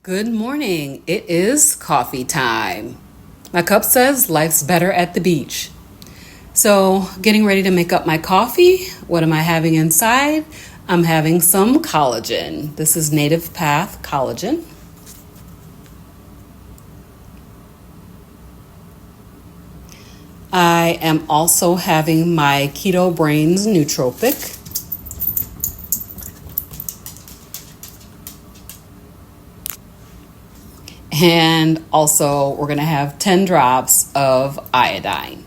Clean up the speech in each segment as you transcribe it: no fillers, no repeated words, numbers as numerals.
Good morning. It is coffee time. My cup says life's better at the beach. So, getting ready to make up my coffee. What am I having inside? I'm having some collagen. This is Native Path collagen. I am also having my Keto Brains nootropic. And also, we're going to have 10 drops of iodine.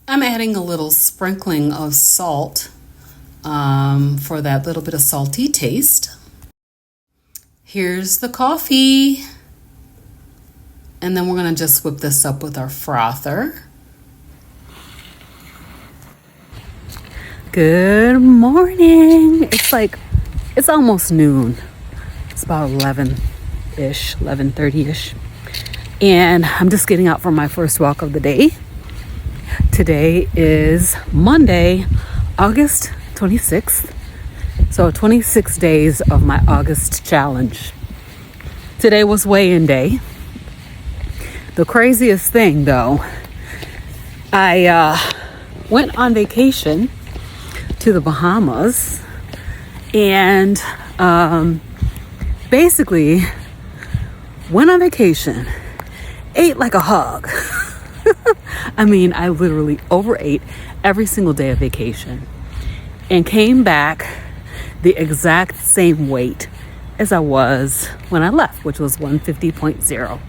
I'm adding a little sprinkling of salt for that little bit of salty taste. Here's the coffee. And then we're going to just whip this up with our frother. Good morning. It's almost noon. It's about 11-ish, 11:30-ish. And I'm just getting out for my first walk of the day. Today is Monday, August 26th. So 26 days of my August challenge. Today was weigh-in day. The craziest thing though, I went on vacation to the Bahamas. And basically went on vacation, ate like a hog. I mean, I literally overate every single day of vacation and came back the exact same weight as I was when I left, which was 150.0.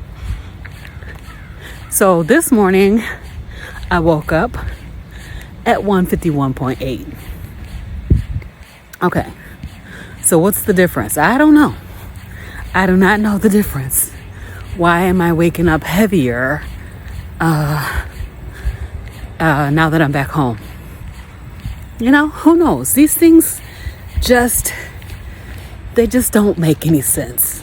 So this morning I woke up at 151.8. Okay. So what's the difference? I don't know. I do not know the difference. Why am I waking up heavier now that I'm back home? You know, who knows? These things they just don't make any sense.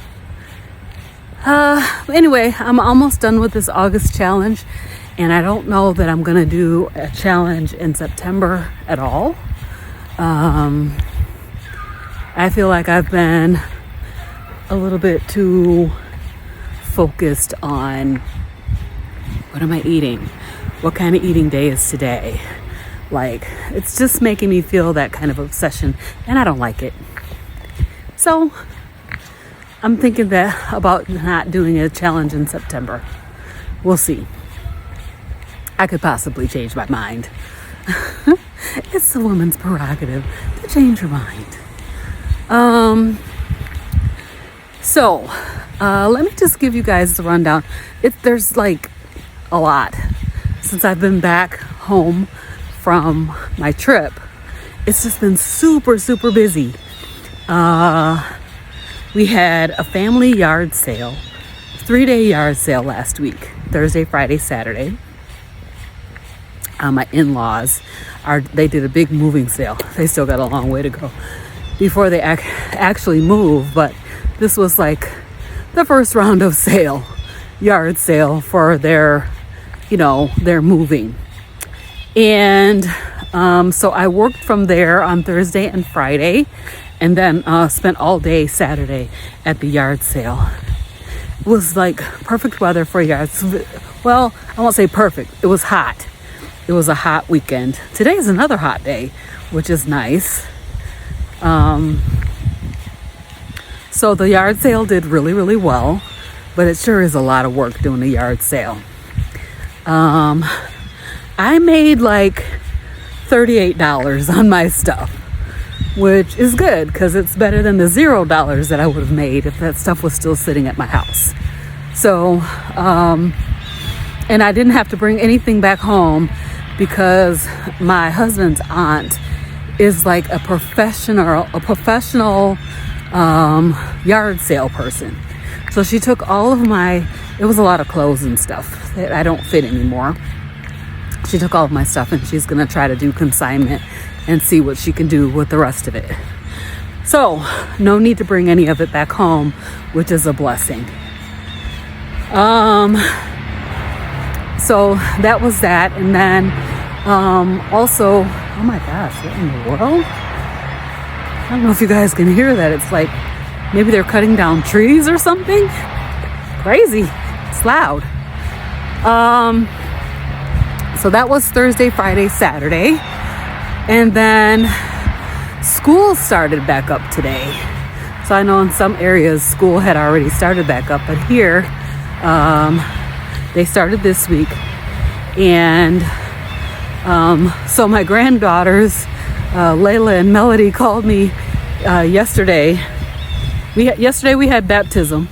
Anyway, I'm almost done with this August challenge, and I don't know that I'm going to do a challenge in September at all. I feel like I've been a little bit too focused on what am I eating? What kind of eating day is today? Like, it's just making me feel that kind of obsession, and I don't like it. So I'm thinking about not doing a challenge in September. We'll see. I could possibly change my mind. It's a woman's prerogative to change her mind. Let me just give you guys the rundown. There's like a lot. Since I've been back home from my trip, it's just been super, super busy. We had a family yard sale, 3-day yard sale last week, Thursday, Friday, Saturday. My in-laws, they did a big moving sale. They still got a long way to go before they actually move, but this was like the first round of yard sale for their moving. And so I worked from there on Thursday and Friday, and then spent all day Saturday at the yard sale. It was like perfect weather for yards. Well, I won't say perfect. It was hot. It was a hot weekend. Today is another hot day, which is nice. So the yard sale did really, really well, but it sure is a lot of work doing a yard sale. I made like $38 on my stuff, which is good because it's better than the $0 that I would have made if that stuff was still sitting at my house. So, and I didn't have to bring anything back home because my husband's aunt is like a professional yard sale person. So she took all of it was a lot of clothes and stuff that I don't fit anymore. She took all of my stuff and she's going to try to do consignment and see what she can do with the rest of it. So no need to bring any of it back home, which is a blessing. So that was that. And then also, oh my gosh, what in the world? I don't know if you guys can hear that. It's like maybe they're cutting down trees or something. Crazy. It's loud. So that was Thursday, Friday, Saturday. And then school started back up today. So I know in some areas school had already started back up, but here they started this week. And so my granddaughters, Layla and Melody, called me yesterday. Yesterday we had baptism,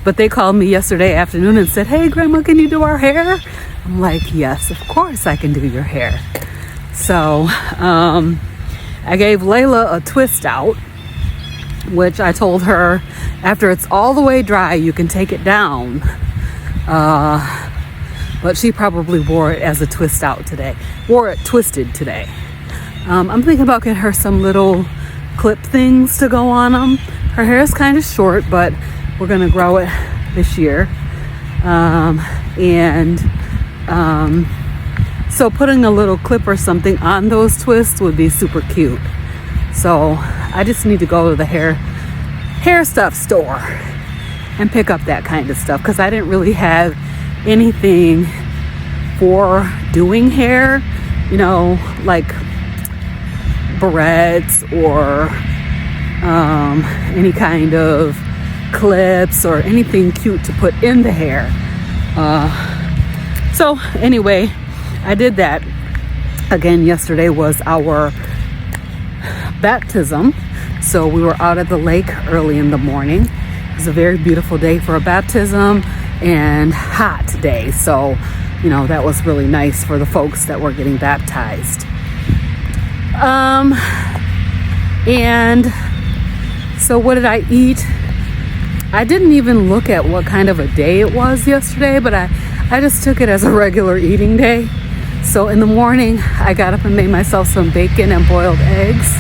but they called me yesterday afternoon and said, "Hey, Grandma, can you do our hair?" I'm like, "Yes, of course I can do your hair." So I gave Layla a twist out, which I told her after it's all the way dry, you can take it down. But she probably wore it as a twist out today. Wore it twisted today. I'm thinking about getting her some little clip things to go on them. Her hair is kind of short, but we're going to grow it this year. So putting a little clip or something on those twists would be super cute. So I just need to go to the hair stuff store and pick up that kind of stuff, because I didn't really have anything for doing hair, you know, like barrettes or any kind of clips or anything cute to put in the hair. So anyway, I did that. Again, yesterday was our baptism. So we were out at the lake early in the morning. It was a very beautiful day for a baptism and hot day. So, you know, that was really nice for the folks that were getting baptized. And so what did I eat? I didn't even look at what kind of a day it was yesterday, but I just took it as a regular eating day. So in the morning, I got up and made myself some bacon and boiled eggs.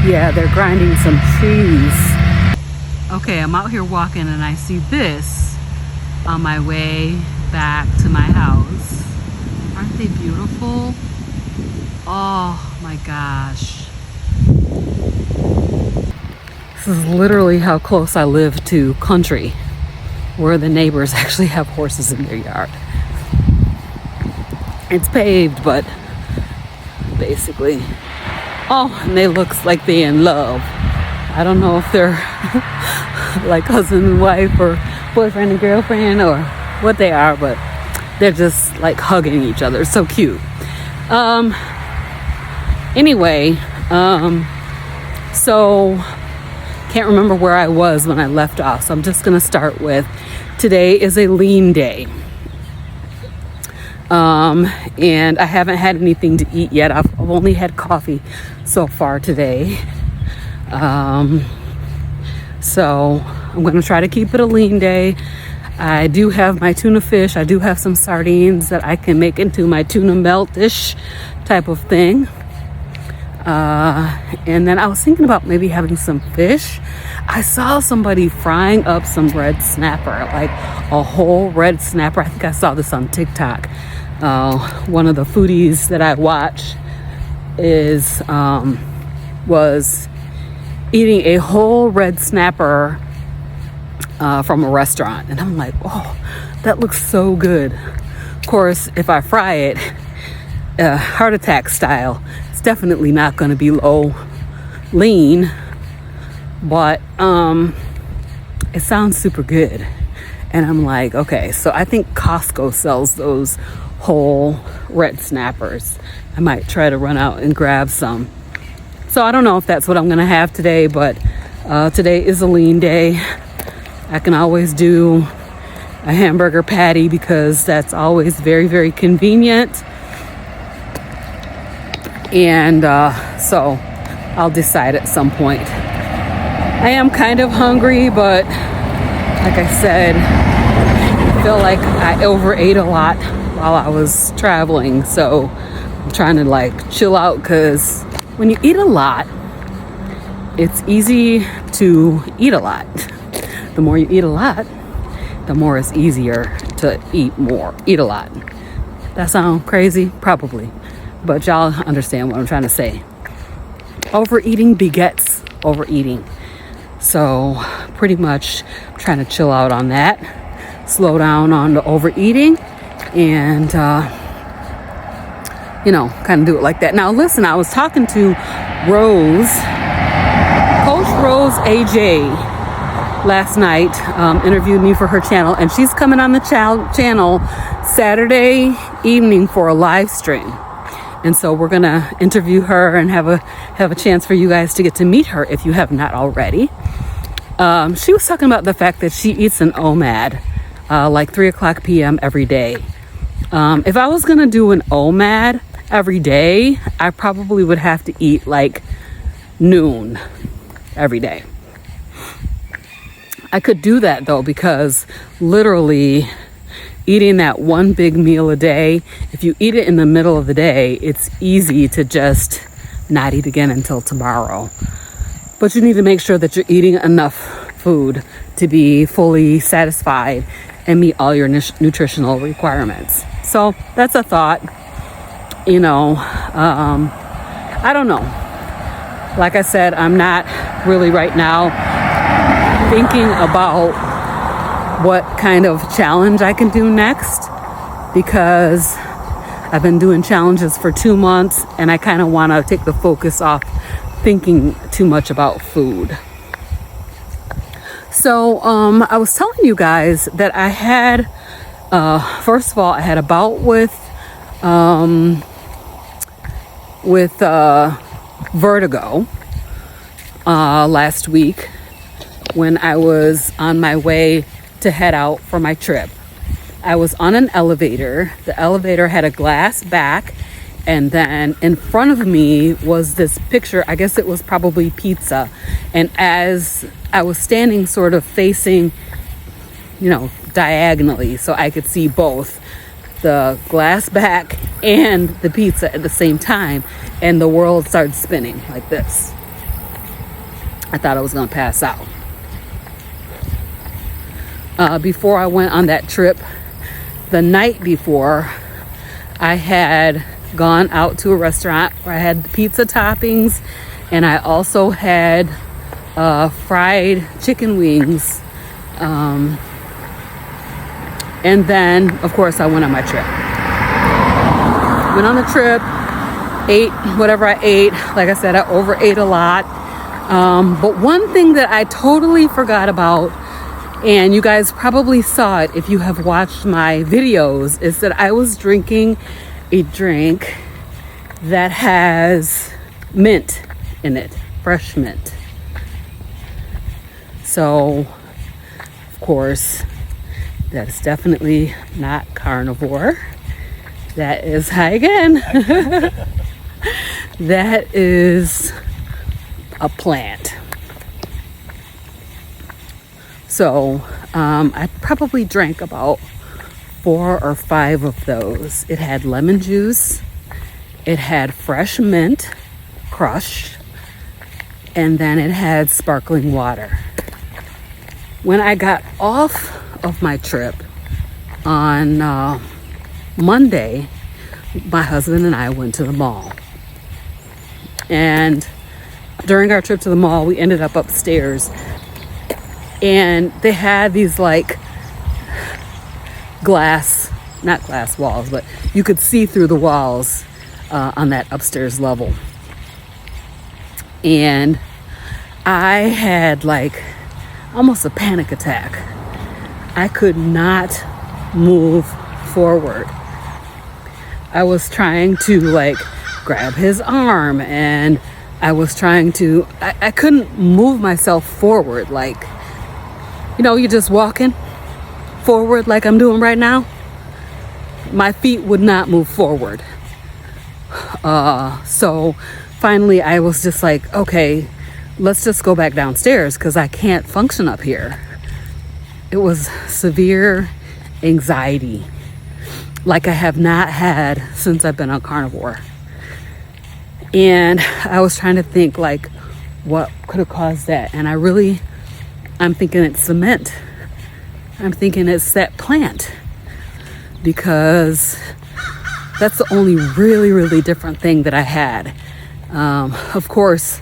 Yeah, they're grinding some cheese. Okay, I'm out here walking and I see this on my way back to my house. Aren't they beautiful? Oh my gosh. This is literally how close I live to country, where the neighbors actually have horses in their yard. It's paved, but basically, oh, and they look like they're in love. I don't know if they're like husband and wife or boyfriend and girlfriend or what they are, but they're just like hugging each other. So cute. Anyway, so can't remember where I was when I left off, so I'm just gonna start with today is a lean day. And I haven't had anything to eat yet. I've only had coffee so far today. So I'm going to try to keep it a lean day. I do have my tuna fish. I do have some sardines that I can make into my tuna melt-ish type of thing. And then I was thinking about maybe having some fish. I saw somebody frying up some red snapper, like a whole red snapper. I think I saw this on TikTok. One of the foodies that I watch was eating a whole red snapper from a restaurant, and I'm like, oh, that looks so good. Of course, if I fry it heart attack style, it's definitely not going to be lean, but it sounds super good. And I'm like, okay, so I think Costco sells those whole red snappers. I might try to run out and grab some. So I don't know if that's what I'm gonna have today, but today is a lean day. I can always do a hamburger patty because that's always very, very convenient. And so I'll decide at some point. I am kind of hungry, but like I said, I feel like I overate a lot while I was traveling. So I'm trying to like chill out, because when you eat a lot, it's easy to eat a lot. The more you eat a lot, the more it's easier to eat a lot. That sound crazy? Probably. But y'all understand what I'm trying to say. overeating begets overeating. So pretty much trying to chill out on that, slow down on the overeating, and kind of do it like that. Now listen, I was talking to Rose, Coach Rose AJ, last night, interviewed me for her channel, and she's coming on the channel Saturday evening for a live stream. And so we're gonna interview her and have a chance for you guys to get to meet her if you have not already. She was talking about the fact that she eats an OMAD like 3:00 p.m. every day. If I was gonna do an OMAD every day, I probably would have to eat like noon every day. I could do that though, because literally eating that one big meal a day, if you eat it in the middle of the day, it's easy to just not eat again until tomorrow. But you need to make sure that you're eating enough food to be fully satisfied and meet all your nutritional requirements. So that's a thought. I don't know. Like I said, I'm not really right now thinking about what kind of challenge I can do next, because I've been doing challenges for 2 months and I kind of want to take the focus off thinking too much about food. So I was telling you guys that I had first of all, I had a bout with vertigo last week when I was on my way to head out for my trip. I was on an elevator. The elevator had a glass back, and then in front of me was this picture. I guess it was probably pizza. And as I was standing sort of facing, diagonally, so I could see both the glass back and the pizza at the same time, and the world started spinning like this. I thought I was going to pass out. Before I went on that trip, the night before, I had gone out to a restaurant where I had pizza toppings, and I also had fried chicken wings. And then, of course, I went on my trip. Went on the trip, ate whatever I ate. Like I said, I overate a lot. But one thing that I totally forgot about, and you guys probably saw it if you have watched my videos, is that I was drinking a drink that has mint in it, fresh mint. So, of course, that's definitely not carnivore. That is, hi again. That is a plant. So I probably drank about 4 or 5 of those. It had lemon juice, it had fresh mint crushed, and then it had sparkling water. When I got off of my trip on Monday, my husband and I went to the mall. And during our trip to the mall, we ended up upstairs, and they had these like not glass walls, but you could see through the walls on that upstairs level. And I had like almost a panic attack. I could not move forward. I was trying to like grab his arm, and I was trying to, I couldn't move myself forward. Like, you're just walking forward like I'm doing right now. My feet would not move forward. So finally I was just like, okay, let's just go back downstairs because I can't function up here. It was severe anxiety like I have not had since I've been on carnivore. And I was trying to think like what could have caused that. And I'm thinking it's cement. I'm thinking it's that plant, because that's the only really, really different thing that I had. Of course,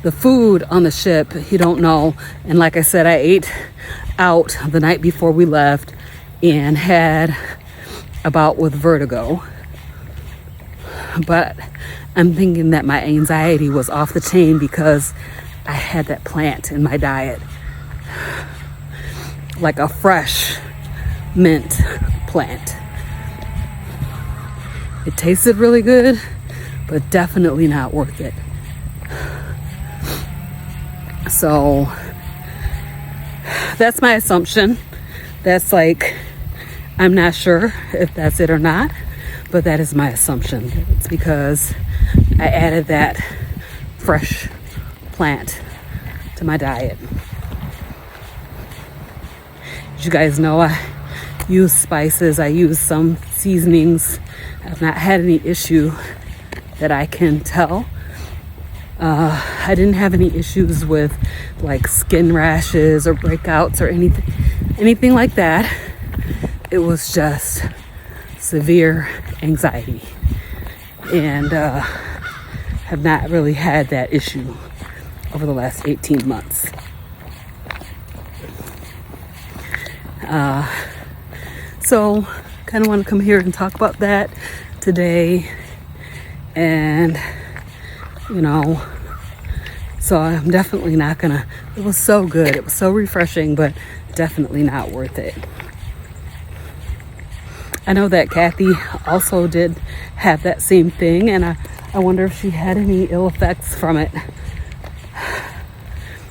the food on the ship, you don't know. And like I said, I ate out the night before we left and had a bout with vertigo. But I'm thinking that my anxiety was off the chain because I had that plant in my diet, like a fresh mint plant. It tasted really good, but definitely not worth it. So that's my assumption. That's like, I'm not sure if that's it or not, but that is my assumption. It's because I added that fresh plant to my diet. As you guys know, I use spices, I use some seasonings. I've not had any issue that I can tell. I didn't have any issues with like skin rashes or breakouts or anything like that. It was just severe anxiety, and have not really had that issue over the last 18 months. So kind of want to come here and talk about that today. And so I'm definitely not gonna, it was so good, it was so refreshing, but definitely not worth it. I know that Kathy also did have that same thing, and I wonder if she had any ill effects from it.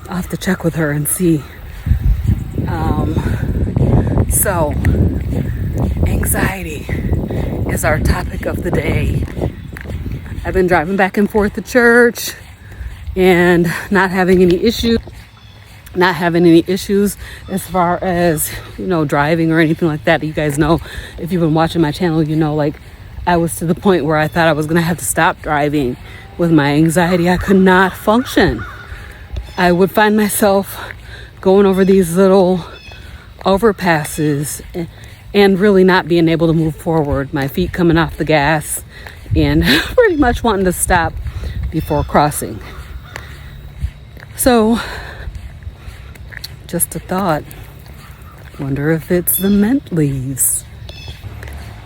I'll have to check with her and see. So anxiety is our topic of the day. I've been driving back and forth to church and not having any issues as far as, driving or anything like that. You guys know, if you've been watching my channel, like I was to the point where I thought I was going to have to stop driving with my anxiety. I could not function. I would find myself going over these little overpasses and really not being able to move forward. My feet coming off the gas and pretty much wanting to stop before crossing. So, just a thought. Wonder if it's the mint leaves.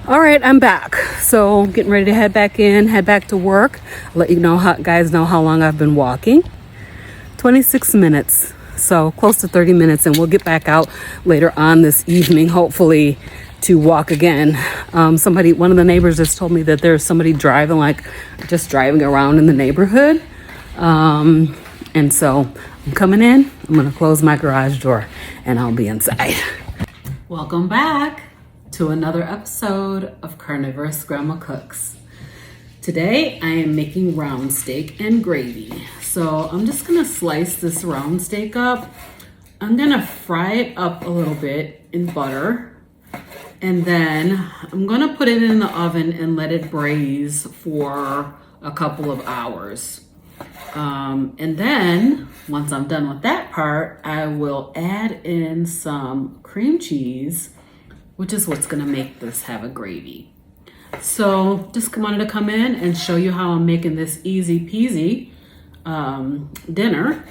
All right, I'm back. So, getting ready to head back to work. I'll let you guys know how long I've been walking. 26 minutes. So, close to 30 minutes, and we'll get back out later on this evening, hopefully, to walk again. One of the neighbors just told me that there's somebody driving around in the neighborhood. And so I'm coming in, I'm gonna close my garage door and I'll be inside. Welcome back to another episode of CarnivorousGrama Cooks. Today I am making round steak and gravy. So I'm just gonna slice this round steak up. I'm gonna fry it up a little bit in butter. And then I'm gonna put it in the oven and let it braise for a couple of hours. And then once I'm done with that part, I will add in some cream cheese, which is what's gonna make this have a gravy. So just wanted to come in and show you how I'm making this easy peasy dinner.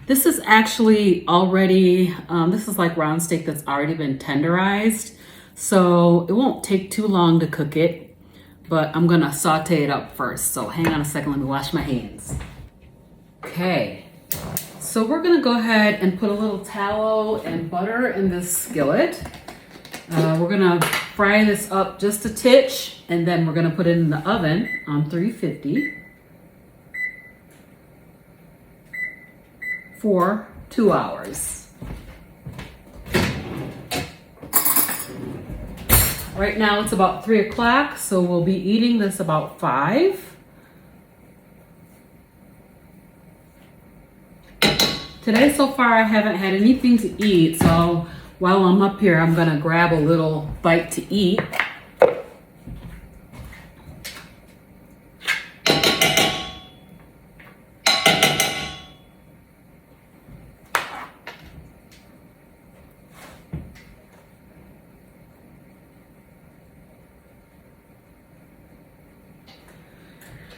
This is actually already, this is like round steak that's already been tenderized. So it won't take too long to cook it, but I'm gonna saute it up first. So hang on a second, let me wash my hands. Okay, so we're gonna go ahead and put a little tallow and butter in this skillet. We're gonna fry this up just a titch, and then we're gonna put it in the oven on 350 for 2 hours. Right now it's about 3 o'clock, so we'll be eating this about 5. Today so far I haven't had anything to eat, so while I'm up here I'm gonna grab a little bite to eat.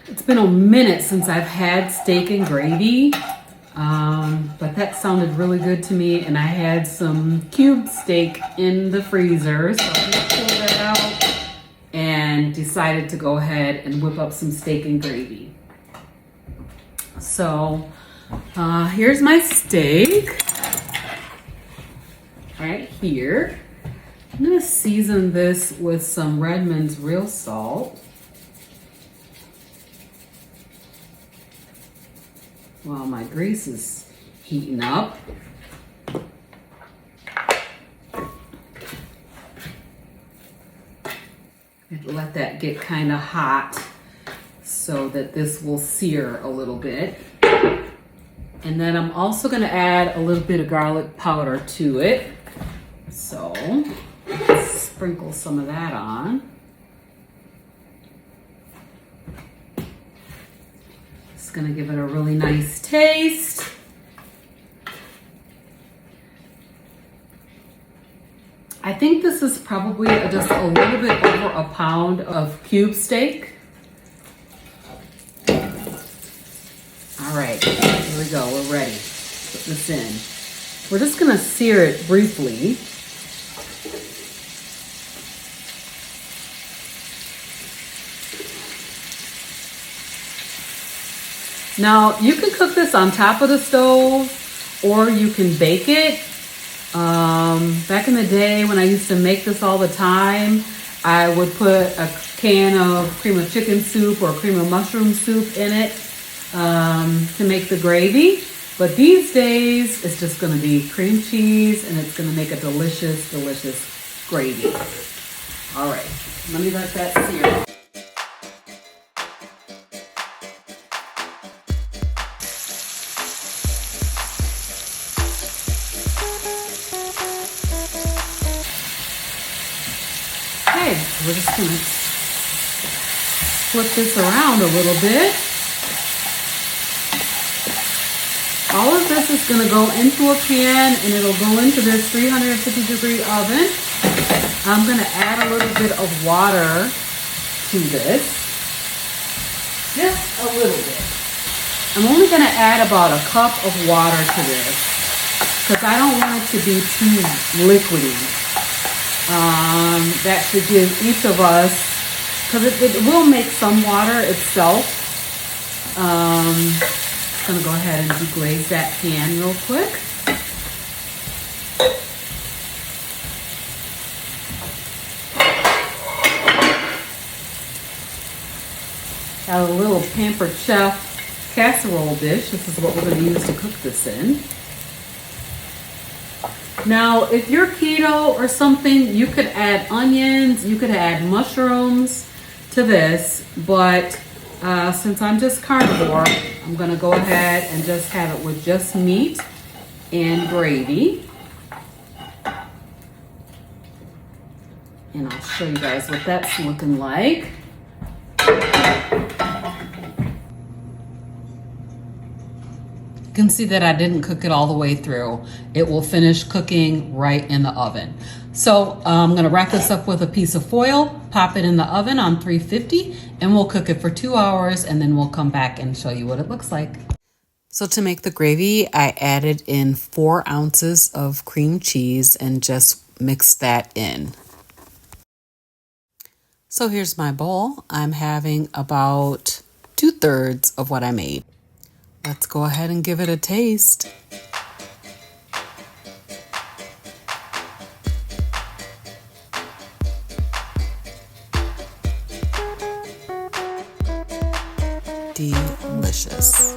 It's been a minute since I've had steak and gravy, but that sounded really good to me, and I had some cubed steak in the freezer, so I just pulled that out and decided to go ahead and whip up some steak and gravy. So here's my steak right here. I'm gonna season this with some Redmond's real salt. While my grease is heating up. Let that get kind of hot so that this will sear a little bit. And then I'm also gonna add a little bit of garlic powder to it. So let's sprinkle some of that on. It's gonna give it a really nice taste. I think this is probably just a little bit over a pound of cube steak. All right, here we go, we're ready. Put this in. We're just gonna sear it briefly. Now, you can cook this on top of the stove or you can bake it. Back in the day when I used to make this all the time, I would put a can of cream of chicken soup or cream of mushroom soup in it to make the gravy. But these days, it's just gonna be cream cheese and it's gonna make a delicious, delicious gravy. All right, let me let that sear. We're just gonna flip this around a little bit. All of this is gonna go into a pan and it'll go into this 350-degree oven. I'm gonna add a little bit of water to this. Just a little bit. I'm only gonna add about a cup of water to this because I don't want it to be too liquidy. That should give each of us, because it will make some water itself. I'm gonna go ahead and deglaze that pan real quick. Got a little Pampered Chef casserole dish. This is what we're gonna use to cook this in. Now, if you're keto or something, you could add onions, you could add mushrooms to this, but since I'm just carnivore, I'm gonna go ahead and just have it with just meat and gravy. And I'll show you guys what that's looking like. You can see that I didn't cook it all the way through. It will finish cooking right in the oven. So I'm gonna wrap this up with a piece of foil, pop it in the oven on 350, and we'll cook it for 2 hours, and then we'll come back and show you what it looks like. So to make the gravy, I added in 4 ounces of cream cheese and just mixed that in. So here's my bowl. I'm having about 2/3 of what I made. Let's go ahead and give it a taste. Delicious.